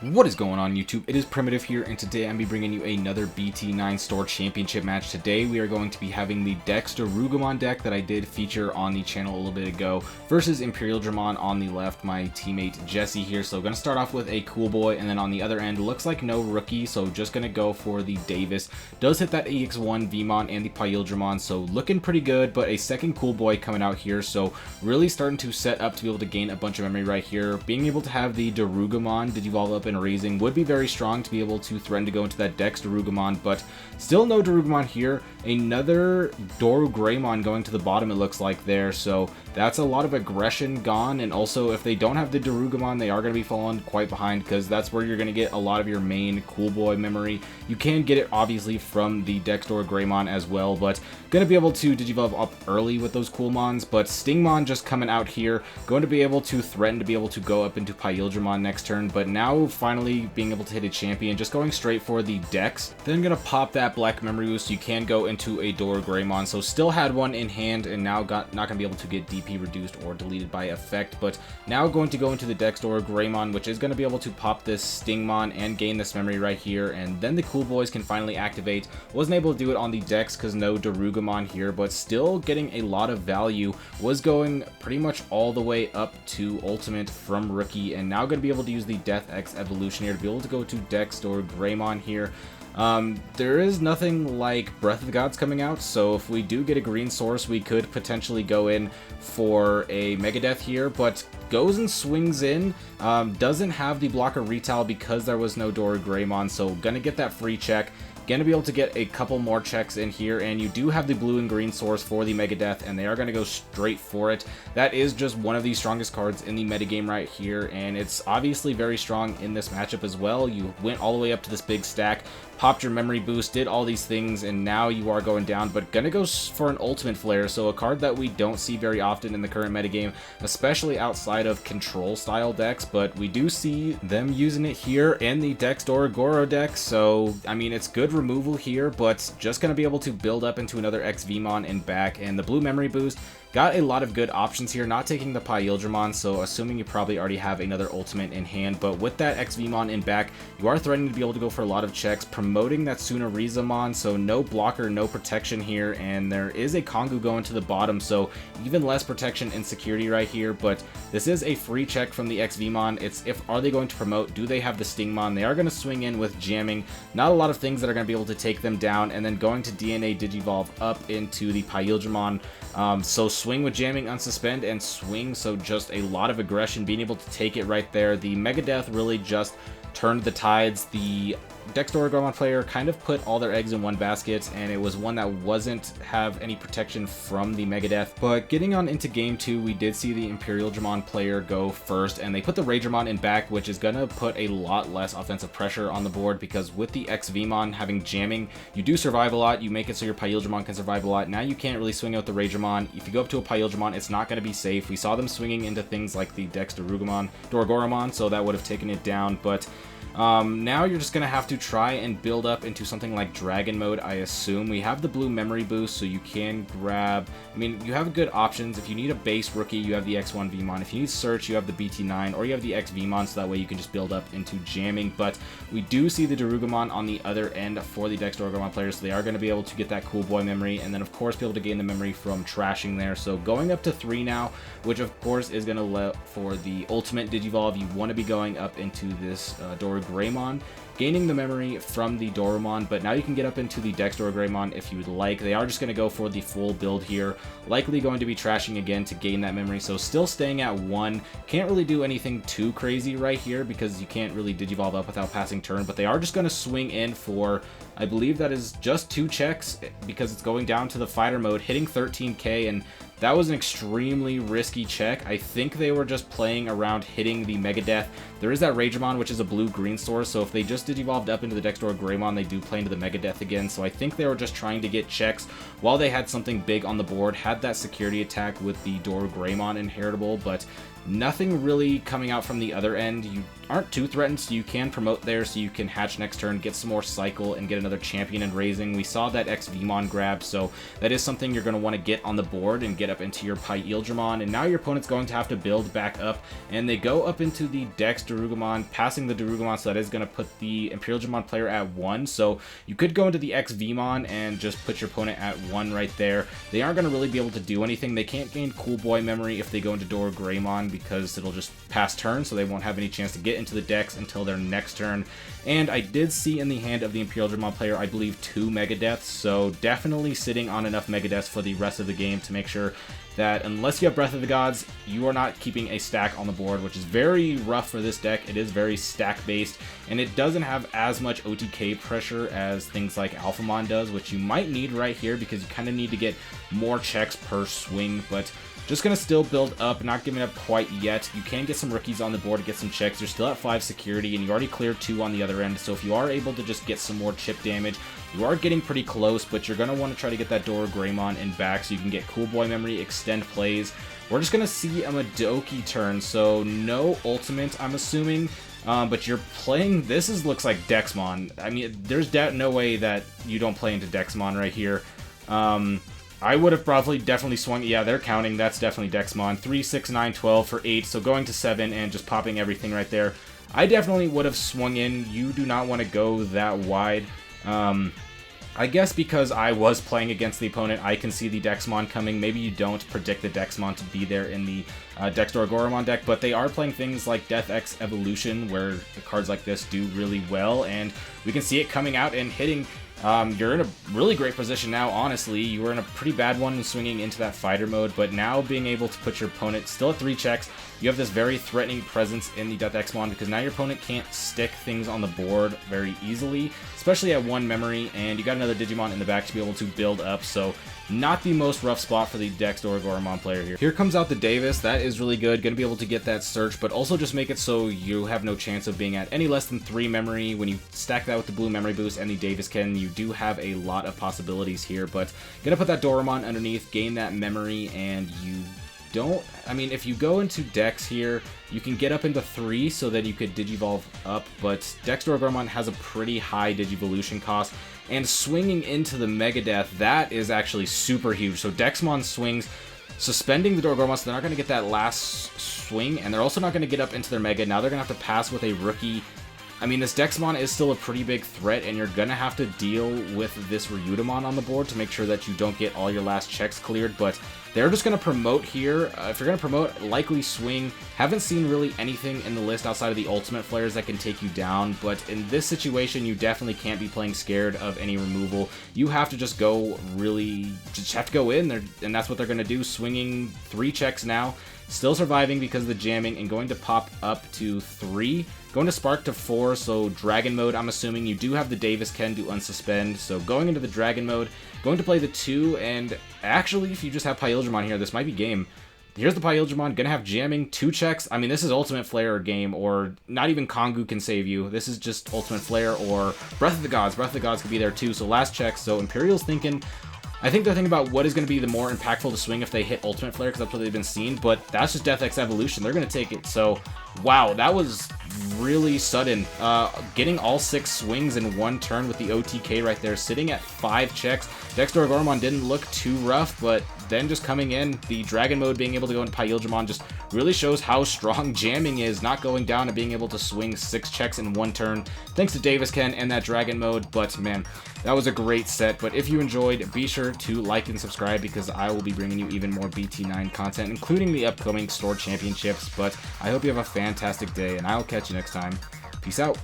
What is going on, YouTube? It is Primitive here, and today I'm bringing you another BT9 Store Championship match. Today we are going to be having the DexDorugoramon deck that I did feature on the channel a little bit ago versus Imperialdramon on the left, my teammate Jesse here. So going to start off with a Cool Boy, and then on the other end, looks like no rookie, so just going to go for the Davis. Does hit that EX1 Vmon and the Imperialdramon, so looking pretty good, but a second Cool Boy coming out here, so really starting to set up to be able to gain a bunch of memory right here. Being able to have the Dorugamon Digivolve up and raising would be very strong to be able to threaten to go into that DexDorugoramon, but still no Dorugamon here. Another Dorugoramon going to the bottom, it looks like there, so that's a lot of aggression gone. And also, if they don't have the Dorugamon, they are going to be falling quite behind, because that's where you're going to get a lot of your main Cool Boy memory. You can get it obviously from the DexDorugoramon as well, but going to be able to Digivolve up early with those Coolmons. But Stingmon just coming out here, going to be able to threaten to be able to go up into Imperialdramon next turn, but now finally being able to hit a champion, just going straight for the Dex. Then going to pop that black memory boost. You can go into a Dorugoramon, so still had one in hand, and now not going to be able to get DP reduced or deleted by effect, but now going to go into the DexDorugoramon, which is going to be able to pop this Stingmon and gain this memory right here, and then the Cool Boys can finally activate. Wasn't able to do it on the Dex because no Dorugamon here, but still getting a lot of value. Was going pretty much all the way up to Ultimate from Rookie, and now going to be able to use the Death X Evolution here to be able to go to DexDorugoramon here. There is nothing like Breath of the Gods coming out, so if we do get a green source, we could potentially go in for a Megadeth here, but goes and swings in. Doesn't have the blocker retail because there was no Dorugoramon, so gonna get that free check. Going to be able to get a couple more checks in here, and you do have the blue and green source for the Megadeth, and they are going to go straight for it. That is just one of the strongest cards in the metagame right here, and it's obviously very strong in this matchup as well. You went all the way up to this big stack, popped your memory boost, did all these things, and now you are going down, but gonna go for an Ultimate Flare, so a card that we don't see very often in the current metagame, especially outside of control style decks, but we do see them using it here in the DexDorugoro deck, so I mean, it's good removal here, but just gonna be able to build up into another XVmon and back, and the blue memory boost got a lot of good options here, not taking the Imperialdramon, so assuming you probably already have another ultimate in hand, but with that XVmon in back, you are threatening to be able to go for a lot of checks, promoting that Tsunarizamon, so no blocker, no protection here, and there is a Kongu going to the bottom, so even less protection and security right here, but this is a free check from the XVmon. It's are they going to promote? Do they have the Stingmon? They are going to swing in with jamming, not a lot of things that are going to be able to take them down, and then going to DNA Digivolve up into the Imperialdramon. So swing with jamming, unsuspend, and swing, so just a lot of aggression, being able to take it right there. The Megadeth really just turned the tides. The DexDorugoramon player kind of put all their eggs in one basket, and it was one that wasn't have any protection from the Megadeth. But getting on into game 2, we did see the Imperialdramon player go first, and they put the Ragemon in back, which is gonna put a lot less offensive pressure on the board, because with the XVmon having jamming, you do survive a lot. You make it so your Imperialdramon can survive a lot. Now you can't really swing out the Ragemon. If you go up to a Imperialdramon, it's not going to be safe. We saw them swinging into things like the DexDorugoramon, so that would have taken it down, but now you're just going to have to try and build up into something like Dragon Mode, I assume. We have the blue memory boost, so you can grab, I mean, you have good options. If you need a base rookie, you have the X1 Vmon. If you need search, you have the BT9, or you have the X Vmon, so that way you can just build up into jamming. But we do see the Dorugamon on the other end for the DexDorugoramon players, so they are going to be able to get that Cool Boy memory, and then of course be able to gain the memory from trashing there. So going up to 3 now, which of course is going to let for the Ultimate Digivolve. You want to be going up into this Dorugoramon, gaining the memory from the Dorumon, but now you can get up into the DexDorugoramon if you would like. They are just going to go for the full build here, likely going to be trashing again to gain that memory, so still staying at 1. Can't really do anything too crazy right here because you can't really Digivolve up without passing turn, but they are just going to swing in for, I believe that is just 2 checks, because it's going down to the fighter mode, hitting 13k, and that was an extremely risky check. I think they were just playing around hitting the Megadeth. There is that Ragemon, which is a blue-green source, so if they just Digivolved up into the DexDorugoramon, they do play into the Megadeth again, so I think they were just trying to get checks while they had something big on the board, had that security attack with the Dorugoramon inheritable, but Nothing really coming out from the other end. You aren't too threatened, so you can promote there so you can hatch next turn, get some more cycle, and get another champion and raising. We saw that XVmon grab, so that is something you're going to want to get on the board and get up into your Imperialdramon. And now your opponent's going to have to build back up, and they go up into the DexDorugoramon, passing the Darugomon, so that is going to put the Imperialdramon player at 1. So you could go into the XVmon and just put your opponent at 1 right there. They aren't going to really be able to do anything. They can't gain Cool Boy memory if they go into Dorugoramon because it'll just pass turn, so they won't have any chance to get into the Dex until their next turn. And I did see in the hand of the Imperialdramon player, I believe, 2 Megadeaths, so definitely sitting on enough Megadeaths for the rest of the game to make sure that unless you have Breath of the Gods, you are not keeping a stack on the board, which is very rough for this deck. It is very stack-based, and it doesn't have as much OTK pressure as things like Alphamon does, which you might need right here because you kind of need to get more checks per swing, but just going to still build up, not giving up quite yet. You can get some rookies on the board to get some checks. You're still at 5 security, and you already cleared 2 on the other end, so if you are able to just get some more chip damage, you are getting pretty close, but you're going to want to try to get that Dorugoramon in back so you can get Cool Boy memory, extend plays. We're just going to see a Madoki turn, so no ultimate, I'm assuming. But you're playing, looks like Dexmon. I mean, there's no way that you don't play into Dexmon right here. I would have definitely swung, yeah, they're counting, that's definitely Dexmon. 3, 6, 9, 12 for 8, so going to 7 and just popping everything right there. I definitely would have swung in. You do not want to go that wide. I guess because I was playing against the opponent, I can see the Dexmon coming. Maybe you don't predict the Dexmon to be there in the DexDorugoramon deck, but they are playing things like Death X Evolution, where the cards like this do really well, and we can see it coming out and hitting. You're in a really great position now, honestly. You were in a pretty bad one swinging into that fighter mode, but now being able to put your opponent still at 3 checks, you have this very threatening presence in the Death X-Mon because now your opponent can't stick things on the board very easily, especially at 1 memory, and you got another Digimon in the back to be able to build up, so not the most rough spot for the DexDorugoramon player here. Here comes out the Davis. That is really good. Going to be able to get that search, but also just make it so you have no chance of being at any less than 3 memory. When you stack that with the blue memory boost and the Davis Ken, you do have a lot of possibilities here, but going to put that Doramon underneath, gain that memory, and you don't, I mean, if you go into Dex here, you can get up into 3 so that you could Digivolve up, but DexDorugoramon has a pretty high Digivolution cost, and swinging into the Megadeath, that is actually super huge. So Dexmon swings, suspending the Dorugoramon, so they're not going to get that last swing, and they're also not going to get up into their Mega. Now they're going to have to pass with a rookie. I mean, this Dexmon is still a pretty big threat, and you're going to have to deal with this Ryudamon on the board to make sure that you don't get all your last checks cleared, but they're just going to promote here. If you're going to promote, likely swing. Haven't seen really anything in the list outside of the ultimate flares that can take you down, but in this situation, you definitely can't be playing scared of any removal. You have to just go just have to go in there, and that's what they're going to do, swinging 3 checks now. Still surviving because of the jamming, and going to pop up to 3. Going to Spark to 4, so Dragon Mode, I'm assuming you do have the Davis Ken to unsuspend, so going into the Dragon Mode, going to play the 2, and actually, if you just have Imperialdramon here, this might be game. Here's the Imperialdramon, gonna have jamming, 2 checks. I mean, this is Ultimate Flare game, or not even Kongu can save you. This is just Ultimate Flare or Breath of the Gods. Breath of the Gods could be there too, so last check, so Imperial's thinking, I think they're thinking about what is going to be the more impactful to swing if they hit Ultimate Flare, because that's what they've been seeing, but that's just Death X Evolution. They're going to take it, so wow, that was really sudden. Getting all 6 swings in 1 turn with the OTK right there, sitting at 5 checks. DexDorugoramon didn't look too rough, but then just coming in, the Dragon Mode being able to go into Imperialdramon just really shows how strong jamming is, not going down and being able to swing 6 checks in 1 turn, thanks to Davis Ken and that Dragon Mode. But man, that was a great set. But if you enjoyed, be sure to like and subscribe, because I will be bringing you even more BT9 content, including the upcoming store championships. But I hope you have a fantastic day, and I'll catch you next time. Peace out.